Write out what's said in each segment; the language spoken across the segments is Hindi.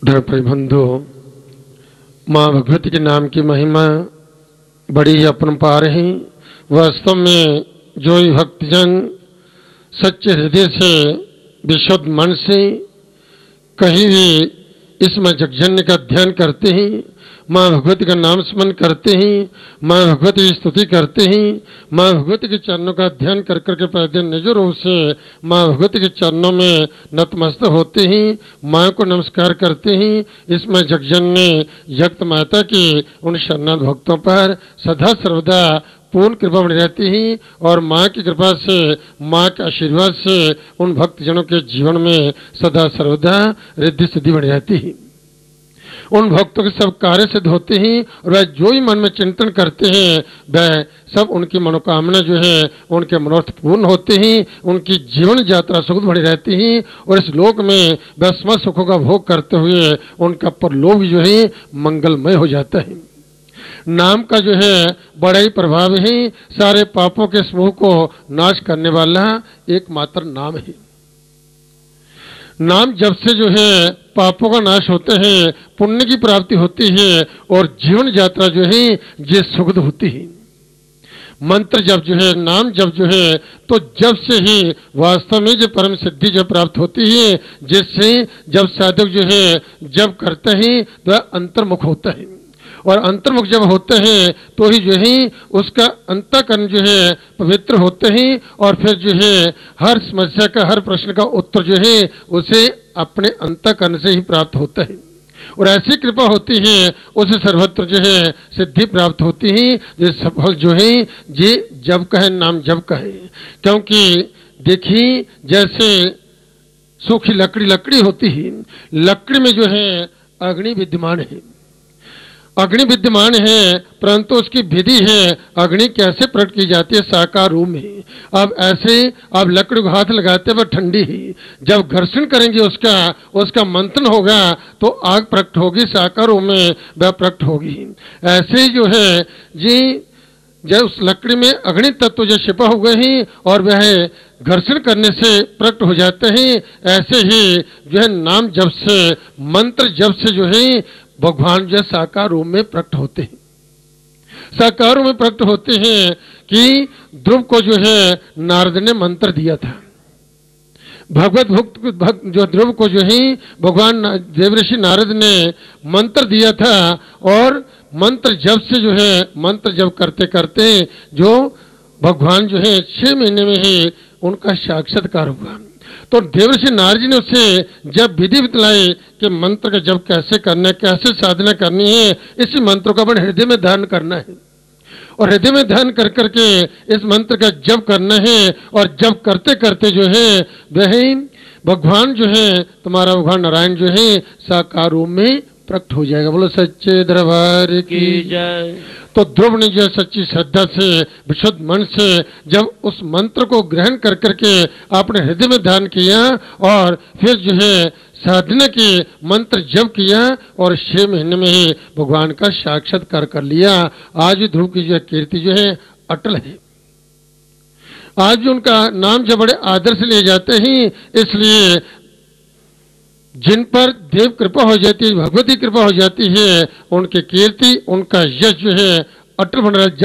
ढाई बंधु, माँ भगवती के नाम की महिमा बड़ी ही अपरंपार है। वास्तव में जो ही भक्तजन सच्चे हृदय से विशुद्ध मन से कहीं भी इस माँ जगजननी का ध्यान करते हैं, माँ भगवती का नाम स्मरण करते हैं, माँ भगवती की स्तुति करते हैं, माँ भगवती के चरणों का ध्यान कर करके पहले निज रूप से माँ भगवती के चरणों में नतमस्तक होते हैं, माँ को नमस्कार करते हैं। इसमें जगजननी जगत माता की उन शरणागत भक्तों पर सदा सर्वदा पूर्ण कृपा बनी रहती है और माँ की कृपा से, माँ के आशीर्वाद से उन भक्तजनों के जीवन में सदा सर्वदा रिद्धि सिद्धि बनी रहती है। उन भक्तों के सब कार्य सिद्ध होते हैं और वह जो ही मन में चिंतन करते हैं वह सब उनकी मनोकामना जो है उनके मनोरथ पूर्ण होते हैं। उनकी जीवन यात्रा सुख बनी रहती है और इस लोक में वह समस्त सुखों का भोग करते हुए उनका परलोक जो है मंगलमय हो जाता है। नाम का जो है बड़ा ही प्रभाव है। सारे पापों के समूह को नाश करने वाला एकमात्र नाम है। नाम जब से जो है पापों का नाश होते हैं, पुण्य की प्राप्ति होती है और जीवन यात्रा जो है ये सुखद होती है। मंत्र जब जो है, नाम जब जो है, तो जब से ही वास्तव में जो परम सिद्धि जो प्राप्त होती है, जिससे जब साधक जो है जब करते हैं तो अंतर्मुख होता है और अंतर्मुख जब होते हैं तो ही जो है उसका अंतःकरण जो है पवित्र होते हैं और फिर जो है हर समस्या का, हर प्रश्न का उत्तर जो है उसे अपने अंतःकरण से ही प्राप्त होता है और ऐसी कृपा होती है उसे सर्वत्र जो है सिद्धि प्राप्त होती है। ये सफल जो है ये जब कहे, नाम जब कहे, क्योंकि देखिए जैसे सूखी लकड़ी होती है, लकड़ी में जो है अग्नि विद्यमान है, अग्नि विद्यमान है, परंतु उसकी विधि है अग्नि कैसे प्रकट की जाती है, साकार रूप में। अब ऐसे आप लकड़ी को हाथ लगाते वह ठंडी ही, जब घर्षण करेंगे उसका मंथन होगा तो आग प्रकट होगी, साकार रूप में वह प्रकट होगी। ऐसे जो है जी जब उस लकड़ी में अग्नि तत्व जो छिपा हुए हैं और वह घर्षण करने से प्रकट हो जाते हैं, ऐसे ही जो है नाम जब से, मंत्र जब से जो है भगवान जो साकार रूप में प्रकट होते हैं। साकार रूप में प्रकट होते हैं कि ध्रुव को जो है नारद ने मंत्र दिया था। भगवत भक्त जो ध्रुव को जो है भगवान देवऋषि नारद ने मंत्र दिया था और मंत्र जब से जो है, मंत्र जब करते करते जो भगवान जो है 6 महीने में ही उनका साक्षात्कार हुआ। तो देवऋषि नारद जी ने उसे जब विधि बतलाई कि मंत्र का जब कैसे करना है, कैसे साधना करनी है, इसी मंत्र को अपने हृदय में धारण करना है और हृदय में ध्यान कर करके इस मंत्र का जप करना है और जप करते करते जो है वह भगवान जो है तुम्हारा भगवान नारायण जो है साकार रूप में प्रकट हो जाएगा। बोलो सच्चे दरबार की जय। तो ध्रुव ने जो सच्ची श्रद्धा से, विशुद्ध मन से जब उस मंत्र को ग्रहण कर करके अपने हृदय में ध्यान किया और फिर जो है साधना की, मंत्र जप किया और 6 महीने में ही भगवान का साक्षात्कार कर लिया। आज ध्रुव की जो कीर्ति जो है अटल है। आज भी उनका नाम जब बड़े आदर से लिए जाते हैं, इसलिए जिन पर देव कृपा हो जाती है, भगवती कृपा हो जाती है, उनकी कीर्ति, उनका यश जो है अटल बन रहा है।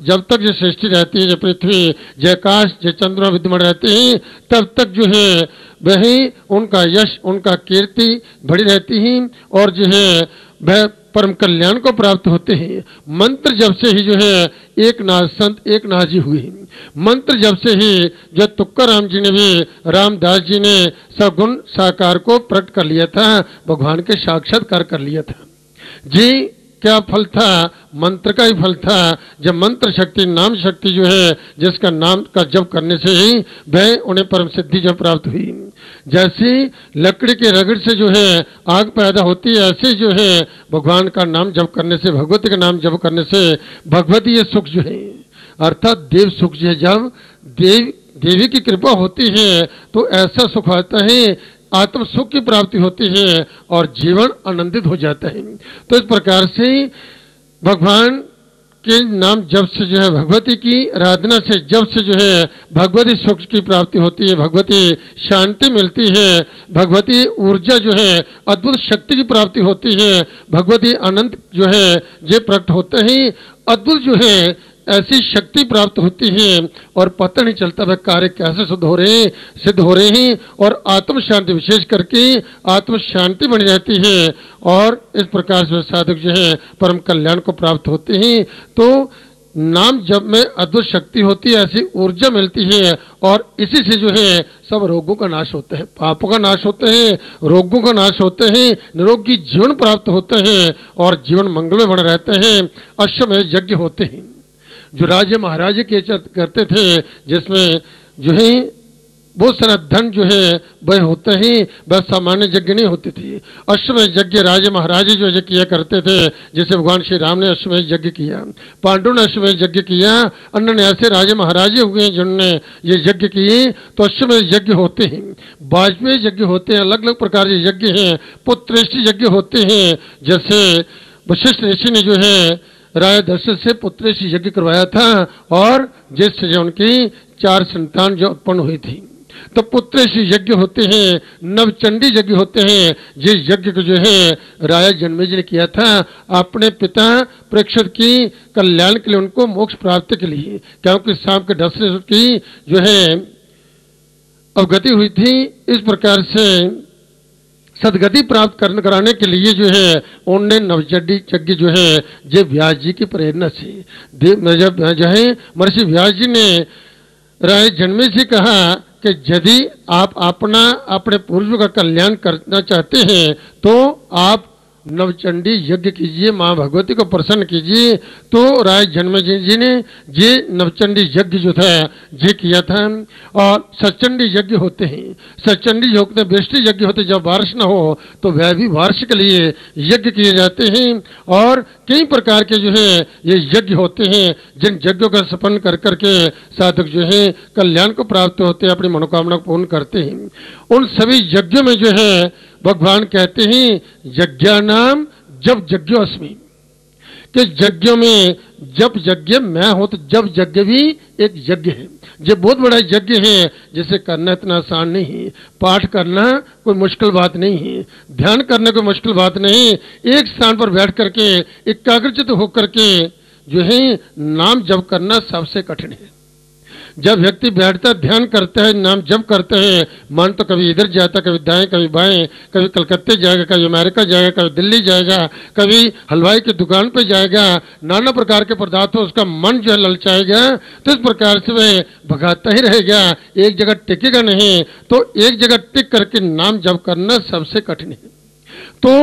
जब तक ये सृष्टि रहती है, जब पृथ्वी, जय आकाश, जय चंद्रमा विद्यमान रहते हैं, तब तक जो है वही उनका यश, उनका कीर्ति बड़ी रहती है और जो है वह परम कल्याण को प्राप्त होते हैं। मंत्र जब से ही जो है एक नाथ संत एक नाजी हुए। मंत्र जब से ही जो तुक्काराम जी ने भी, रामदास जी ने सगुण साकार को प्रकट कर लिया था, भगवान के साक्षात्कार कर लिया था जी। क्या फल था? मंत्र का ही फल था। जब मंत्र शक्ति, नाम शक्ति जो है, जिसका नाम का जप करने से ही वह उन्हें परम सिद्धि जब प्राप्त हुई। जैसे लकड़ी के रगड़ से जो है आग पैदा होती है, ऐसे जो है भगवान का नाम जप करने से, भगवती का नाम जप करने से भगवती ये सुख जो है अर्थात देव सुख जो है, जब देवी की कृपा होती है तो ऐसा सुख आता है, आत्म सुख की प्राप्ति होती है और जीवन आनंदित हो जाता है। तो इस प्रकार से भगवान कि नाम जप से जो है भगवती की आराधना से जप से जो है भगवती सुख की प्राप्ति होती है, भगवती शांति मिलती है, भगवती ऊर्जा जो है अद्भुत शक्ति की प्राप्ति होती है, भगवती अनंत जो है ये प्रकट होते ही अद्भुत जो है ऐसी शक्ति प्राप्त होती है और पता नहीं चलता वह कार्य कैसे सिद्ध हो रहे हैं और आत्म शांति विशेष करके आत्म शांति बनी रहती है और इस प्रकार से साधक जो है परम कल्याण को प्राप्त होते हैं। तो नाम जप में अद्भुत शक्ति होती है, ऐसी ऊर्जा मिलती है और इसी से जो है सब रोगों का नाश होता है, पापों का नाश होते हैं, रोगों का नाश होते हैं, निरोगी जीवन प्राप्त होते हैं और जीवन मंगल में बने रहते हैं। अश्वमेध यज्ञ होते हैं जो राजा महाराज के करते थे, जिसमें जो है बहुत सारा धन जो है वह होते ही, वह सामान्य यज्ञ नहीं होती थी। अश्वमेध यज्ञ राजा महाराज जो है किया करते थे, जैसे भगवान श्री राम ने अश्वमेध यज्ञ किया, पांडु ने अश्वमेध यज्ञ किया, अन्य ऐसे राजा महाराज हुए जिन्होंने ये यज्ञ किए। तो अश्वमेध यज्ञ होते हैं, वाजपेयी यज्ञ होते हैं, अलग अलग प्रकार के यज्ञ हैं, पुत्रेष्टि यज्ञ होते हैं, जैसे वशिष्ठ ऋषि ने जो है राय दशरथ से पुत्रेष्टि यज्ञ करवाया था और जिससे उनकी 4 संतान जो उत्पन्न हुई थी। तो पुत्रेष्टि यज्ञ होते हैं, नवचंडी यज्ञ होते हैं, जिस यज्ञ को जो है राजा जन्मेजय ने किया था अपने पिता परीक्षित की कल्याण के लिए, उनको मोक्ष प्राप्ति के लिए, क्योंकि सांप के डस से उसकी जो है अवगति हुई थी। इस प्रकार से सदगति प्राप्त कराने के लिए जो है उन्होंने नवचंडी यज्ञ जो है ये व्यास जी की प्रेरणा से जब जो है महर्षि व्यास जी ने राय जन्मे से कहा कि यदि आप अपने पूर्वजों का कल्याण करना चाहते हैं तो आप नवचंडी यज्ञ कीजिए, माँ भगवती को प्रसन्न कीजिए। तो राय जन्मेजय जी ने ये नवचंडी यज्ञ जो था ये किया था। और सचंडी यज्ञ होते हैं, सचंडी होते हैं, वृष्टि यज्ञ होते हैं, जब बारिश न हो तो वह भी बारिश के लिए यज्ञ किए जाते हैं। और कई प्रकार के जो है ये यज्ञ होते हैं, जिन यज्ञों का सपन कर करके साधक जो है कल्याण को प्राप्त होते हैं, अपनी मनोकामना को पूर्ण करते हैं। उन सभी यज्ञों में जो है भगवान कहते हैं यज्ञानाम जब यज्ञोस्मि, कि यज्ञों में जब यज्ञ मैं हूं, तो जब यज्ञ भी एक यज्ञ है। ये बहुत बड़ा यज्ञ है जिसे करना इतना आसान नहीं है, पाठ करना कोई मुश्किल बात नहीं है, ध्यान करना कोई मुश्किल बात नहीं। एक स्थान पर बैठ करके एकाग्रचित होकर के जो है नाम जप करना सबसे कठिन है। जब व्यक्ति बैठता ध्यान करता है, नाम जप करता है, मन तो कभी इधर जाता, कभी दाएं कभी बाएं, कभी कलकत्ते जाएगा, कभी अमेरिका जाएगा, कभी दिल्ली जाएगा, कभी हलवाई की दुकान पे जाएगा, नाना प्रकार के पदार्थों उसका मन जो है ललचाएगा। तो इस प्रकार से वह भगाता ही रहेगा, एक जगह टिकेगा नहीं। तो एक जगह टिक करके नाम जप करना सबसे कठिन है। तो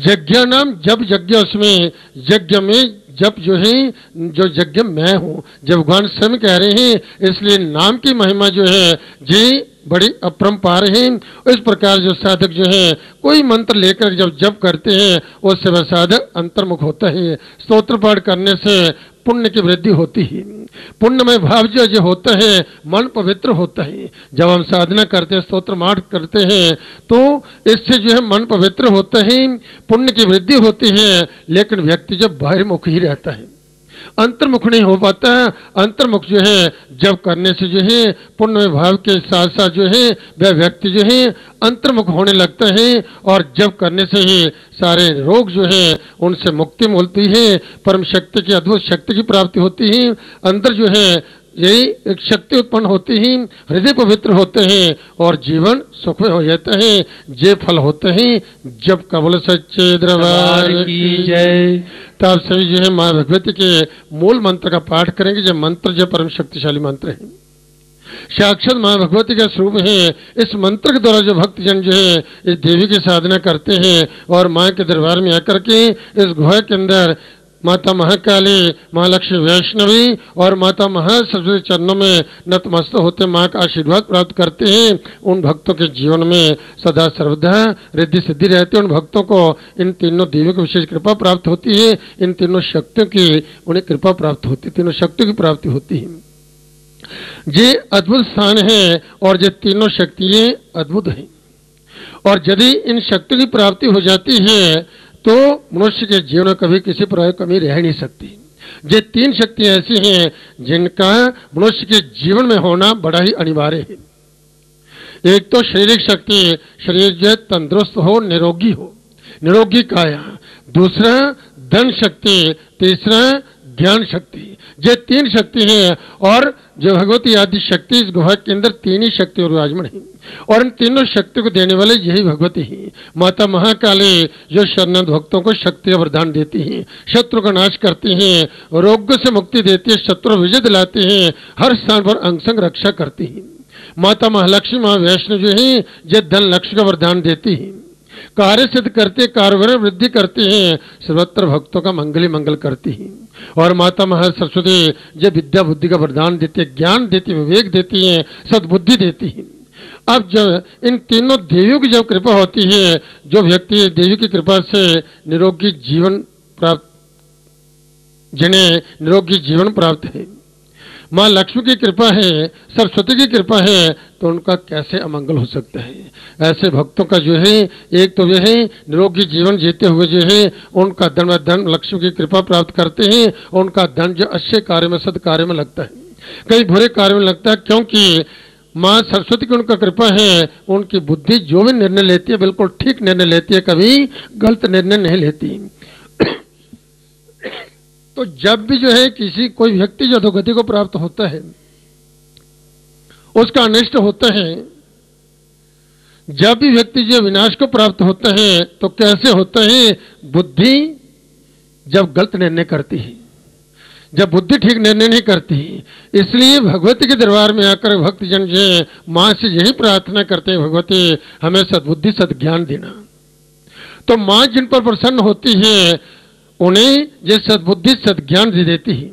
यज्ञ नाम जब यज्ञ, उसमें यज्ञ में जब जो है जो यज्ञ मैं हूं, जब भगवान स्वयं कह रहे हैं, इसलिए नाम की महिमा जो है जी बड़ी अपरंपार है। इस प्रकार जो साधक जो है कोई मंत्र लेकर जब जप करते हैं उससे वह साधक अंतर्मुख होता है। स्तोत्र पाठ करने से पुण्य की वृद्धि होती है, पुण्यमय भाव जो होता है, मन पवित्र होता है। जब हम साधना करते हैं, स्तोत्र पाठ करते हैं, तो इससे जो है मन पवित्र होता है, पुण्य की वृद्धि होती है। लेकिन व्यक्ति जब बाहिर्मुख ही रहता है, अंतर्मुख नहीं हो पाता। अंतर्मुख जो है जब करने से जो है पुण्य भाव के साथ साथ जो है वह व्यक्ति जो है अंतर्मुख होने लगता है और जब करने से ही सारे रोग जो है उनसे मुक्ति मिलती है, परम शक्ति की अद्भुत शक्ति की प्राप्ति होती है। अंदर जो है यही एक शक्ति उत्पन्न होती है, हृदय पवित्र होते हैं और जीवन सुखमय हो जाता है। ये फल होते हैं जब कबल सच्चे दरबार की जय। तो आप सभी जो है माँ भगवती के मूल मंत्र का पाठ करेंगे। जो मंत्र जो परम शक्तिशाली मंत्र है, साक्षात माँ भगवती का स्वरूप है। इस मंत्र के द्वारा जो भक्तजन जो है इस देवी की साधना करते हैं और माँ के दरबार में आकर के इस गुहा के अंदर माता महाकाली, माँ लक्ष्मी वैष्णवी और माता महासरस्वती चरणों में नतमस्तक होते माँ का आशीर्वाद प्राप्त करते हैं। उन भक्तों के जीवन में सदा सर्वदा रिद्धि सिद्धि रहती है। उन भक्तों को इन तीनों देवियों की विशेष कृपा प्राप्त होती है, इन तीनों शक्तियों की उन्हें कृपा प्राप्त होती है, तीनों शक्तियों की प्राप्ति होती है। ये अद्भुत स्थान है और ये तीनों शक्तियां अद्भुत हैं। और यदि इन शक्तियों की प्राप्ति हो जाती है तो मनुष्य के जीवन में कभी किसी प्रकार की कमी रह नहीं सकती। ये तीन शक्तियां ऐसी हैं जिनका मनुष्य के जीवन में होना बड़ा ही अनिवार्य है। एक तो शारीरिक शक्ति, शरीर जो तंदुरुस्त हो, निरोगी हो, निरोगी काया। दूसरा धन शक्ति, तीसरा ज्ञान शक्ति। ये तीन शक्ति है और जो भगवती आदि शक्ति इस गुहा के अंदर तीन ही शक्ति और विराजमान है और इन तीनों शक्ति को देने वाले यही भगवती है। माता महाकाली जो शरणागत भक्तों को शक्ति का वरदान देती हैं, शत्रु का नाश करती हैं, रोग से मुक्ति देती है, शत्रु विजय दिलाती हैं, हर स्थान पर अंग संग रक्षा करती हैं। माता महालक्ष्मी माँ वैष्णो जो है ये धन लक्ष्य का वरदान देती है, कार्य सिद्ध करते, कार्य वृद्धि करती हैं, सर्वत्र भक्तों का मंगल ही मंगल करती हैं। और माता महासरस्वती ये विद्या बुद्धि का वरदान देती है, ज्ञान देती है, विवेक देती है, सद्बुद्धि देती है। अब जब इन तीनों देवियों की जब कृपा होती है, जो व्यक्ति देवी की कृपा से निरोगी जीवन प्राप्त, जिन्हें निरोगी जीवन प्राप्त है, माँ लक्ष्मी की कृपा है, सरस्वती की कृपा है, तो उनका कैसे अमंगल हो सकता है। ऐसे भक्तों का जो है एक तो यह है निरोगी जीवन जीते हुए जो है उनका धन लक्ष्मी की कृपा प्राप्त करते हैं, उनका धन जो अच्छे कार्य में सद कार्य में लगता है, कई बुरे कार्य में लगता है, क्योंकि माँ सरस्वती की उनका कृपा है। उनकी बुद्धि जो भी निर्णय लेती है बिल्कुल ठीक निर्णय लेती है, कभी गलत निर्णय नहीं लेती। तो जब भी जो है किसी कोई व्यक्ति जो अधोगति को प्राप्त होता है, उसका अनिष्ट होता है, जब भी व्यक्ति जो विनाश को प्राप्त होता है, तो कैसे होता है? बुद्धि जब गलत निर्णय करती है, जब बुद्धि ठीक निर्णय नहीं करती। इसलिए भगवती के दरबार में आकर भक्तजन जो है मां से यही प्रार्थना करते हैं, भगवती हमें सद्बुद्धि सद्ज्ञान देना। तो मां जिन पर प्रसन्न होती है उन्हें ये सद्बुद्धि सद्ज्ञान दे देती है,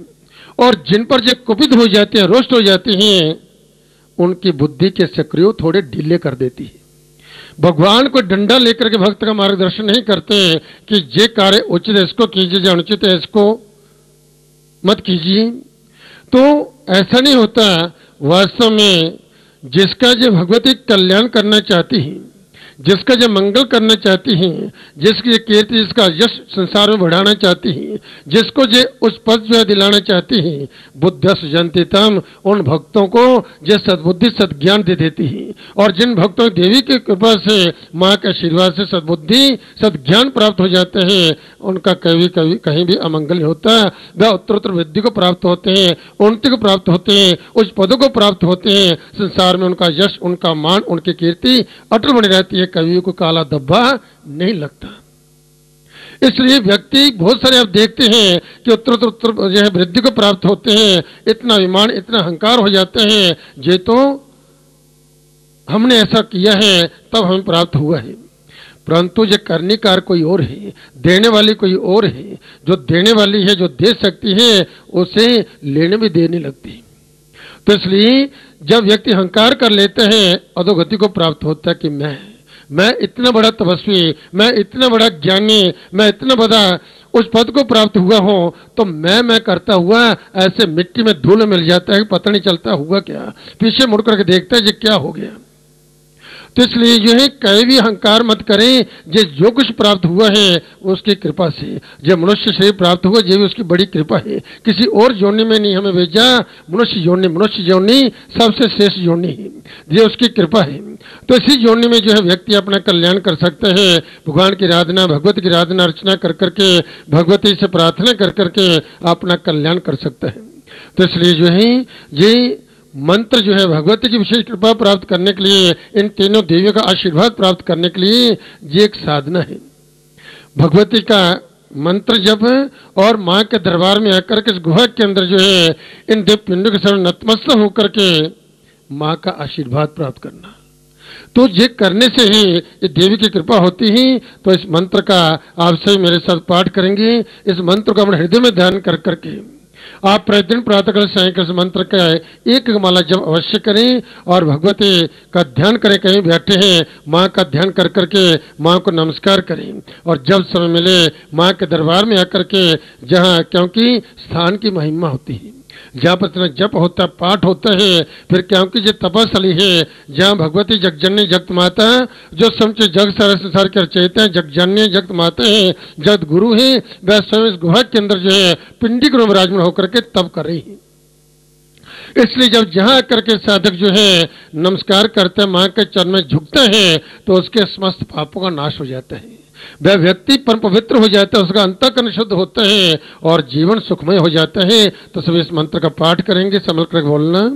और जिन पर जो कुपित हो जाते हैं, रोष्ट हो जाती हैं, उनकी बुद्धि के सक्रिय थोड़े ढीले कर देती है। भगवान को डंडा लेकर के भक्त का मार्गदर्शन नहीं करते कि जे कार्य उचित है इसको कीजिए, जो अनुचित है इसको मत कीजिए। तो ऐसा नहीं होता। वास्तव में जिसका जो भगवती कल्याण करना चाहती है, जिसका जो मंगल करना चाहती हैं, जिसकी कीर्ति, जिसका यश संसार में बढ़ाना चाहती हैं, जिसको जो उस पद जो दिलाना चाहती हैं, बुद्धस जंतितम, उन भक्तों को जो सद्बुद्धि सद्ज्ञान दे देती है। और जिन भक्तों देवी की कृपा से, माँ के आशीर्वाद से सद्बुद्धि सद्ज्ञान प्राप्त हो जाते हैं, उनका कहीं भी अमंगल नहीं होता। वह उत्तरोत्तर वृद्धि को प्राप्त होते हैं, उन्नति को प्राप्त होते हैं, उस पदों को प्राप्त होते हैं। संसार में उनका यश, उनका मान, उनकी कीर्ति अटल बनी रहती है, कभी को काला धब्बा नहीं लगता। इसलिए व्यक्ति बहुत सारे आप देखते हैं कि उत्तर जो है वृद्धि को प्राप्त होते हैं, इतना विमान, इतना अहंकार हो जाते हैं, ये तो हमने ऐसा किया है तब हमें प्राप्त हुआ है। परंतु ये करने कार कोई और है, देने वाली कोई और है। जो देने वाली है, जो दे सकती है, उसे लेने भी देने लगती है। तो इसलिए जब व्यक्ति अहंकार कर लेते हैं, अधोगति को प्राप्त होता है कि मैं इतना बड़ा तपस्वी, मैं इतना बड़ा ज्ञानी, मैं इतना बड़ा उस पद को प्राप्त हुआ हूं, तो मैं करता हुआ ऐसे मिट्टी में धूल मिल जाता है, पता नहीं चलता हुआ क्या। पीछे मुड़ करके देखता है ये क्या हो गया। तो इसलिए जो है कहीं भी अहंकार मत करें। जो कुछ प्राप्त हुआ है उसकी कृपा से, जो मनुष्य शरीर प्राप्त हुआ ये भी उसकी बड़ी कृपा है। किसी और योनि में नहीं हमें भेजा। मनुष्य योनि सबसे श्रेष्ठ योनि है, ये उसकी कृपा है। तो इसी योनि में जो है व्यक्ति अपना कल्याण कर सकता है। भगवान की आराधना, भगवती की आराधना अर्चना कर करके, भगवती से प्रार्थना कर करके अपना कल्याण कर सकता है। तो इसलिए जो है ये मंत्र जो है भगवती की विशेष कृपा प्राप्त करने के लिए, इन तीनों देवियों का आशीर्वाद प्राप्त करने के लिए ये एक साधना है। भगवती का मंत्र जप और माँ के दरबार में आकर के इस गुहा के अंदर जो है इन देव पिंडों के सामने नतमस्तक होकर के माँ का आशीर्वाद प्राप्त करना, तो ये करने से ही ये देवी की कृपा होती है। तो इस मंत्र का आप सभी मेरे साथ पाठ करेंगे। इस मंत्र को अपने हृदय में ध्यान कर करके आप प्रतिदिन प्रातःकाल सायंकाल मंत्र का एक माला जब अवश्य करें और भगवती का ध्यान करें। कहीं बैठे हैं, माँ का ध्यान कर करके माँ को नमस्कार करें, और जब समय मिले माँ के दरबार में आकर के, जहाँ क्योंकि स्थान की महिमा होती है, जहाँ पर इतना जप होता है, पाठ होता है, फिर क्योंकि ये तपस्थली है जहाँ भगवती जगजननी जगत माता जो समझे जग सारे संसार के रचयिता है, जगजननी जगत माता है, जगत गुरु है, वह स्वयं इस गुहा के अंदर जो है पिंडी को विराजमान होकर के तप कर रही है। इसलिए जब जहां आकर के साधक जो है नमस्कार करते हैं, मां के चरण में झुकते हैं, तो उसके समस्त पापों का नाश हो जाता है, वह व्यक्ति परम पवित्र हो जाता है, उसका अंतःकरण शुद्ध होता है और जीवन सुखमय हो जाता है। तो सभी इस मंत्र का पाठ करेंगे, संभल कर बोलना।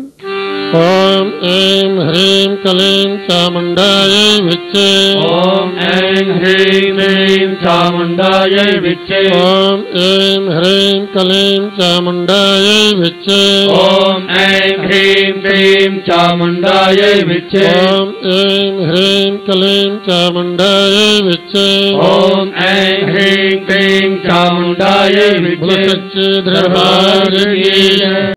ओम ऐं ह्रीं क्लीं चामुंडायै विच्चे। ओम ऐं ह्रीं क्लीं चामुंडायै विच्चे। ओम ऐं ह्रीं क्लीं चामुंडायै विच्चे। ओम ऐं ह्रीं क्लीं चामुंडायै विच्चे। ओम ऐं ह्रीं क्लीं चामुंडायै विच्चे। ओम ऐं ह्रीं क्लीं चामुंडायै विच्चे। बोलो सच्चे दरबार की जय।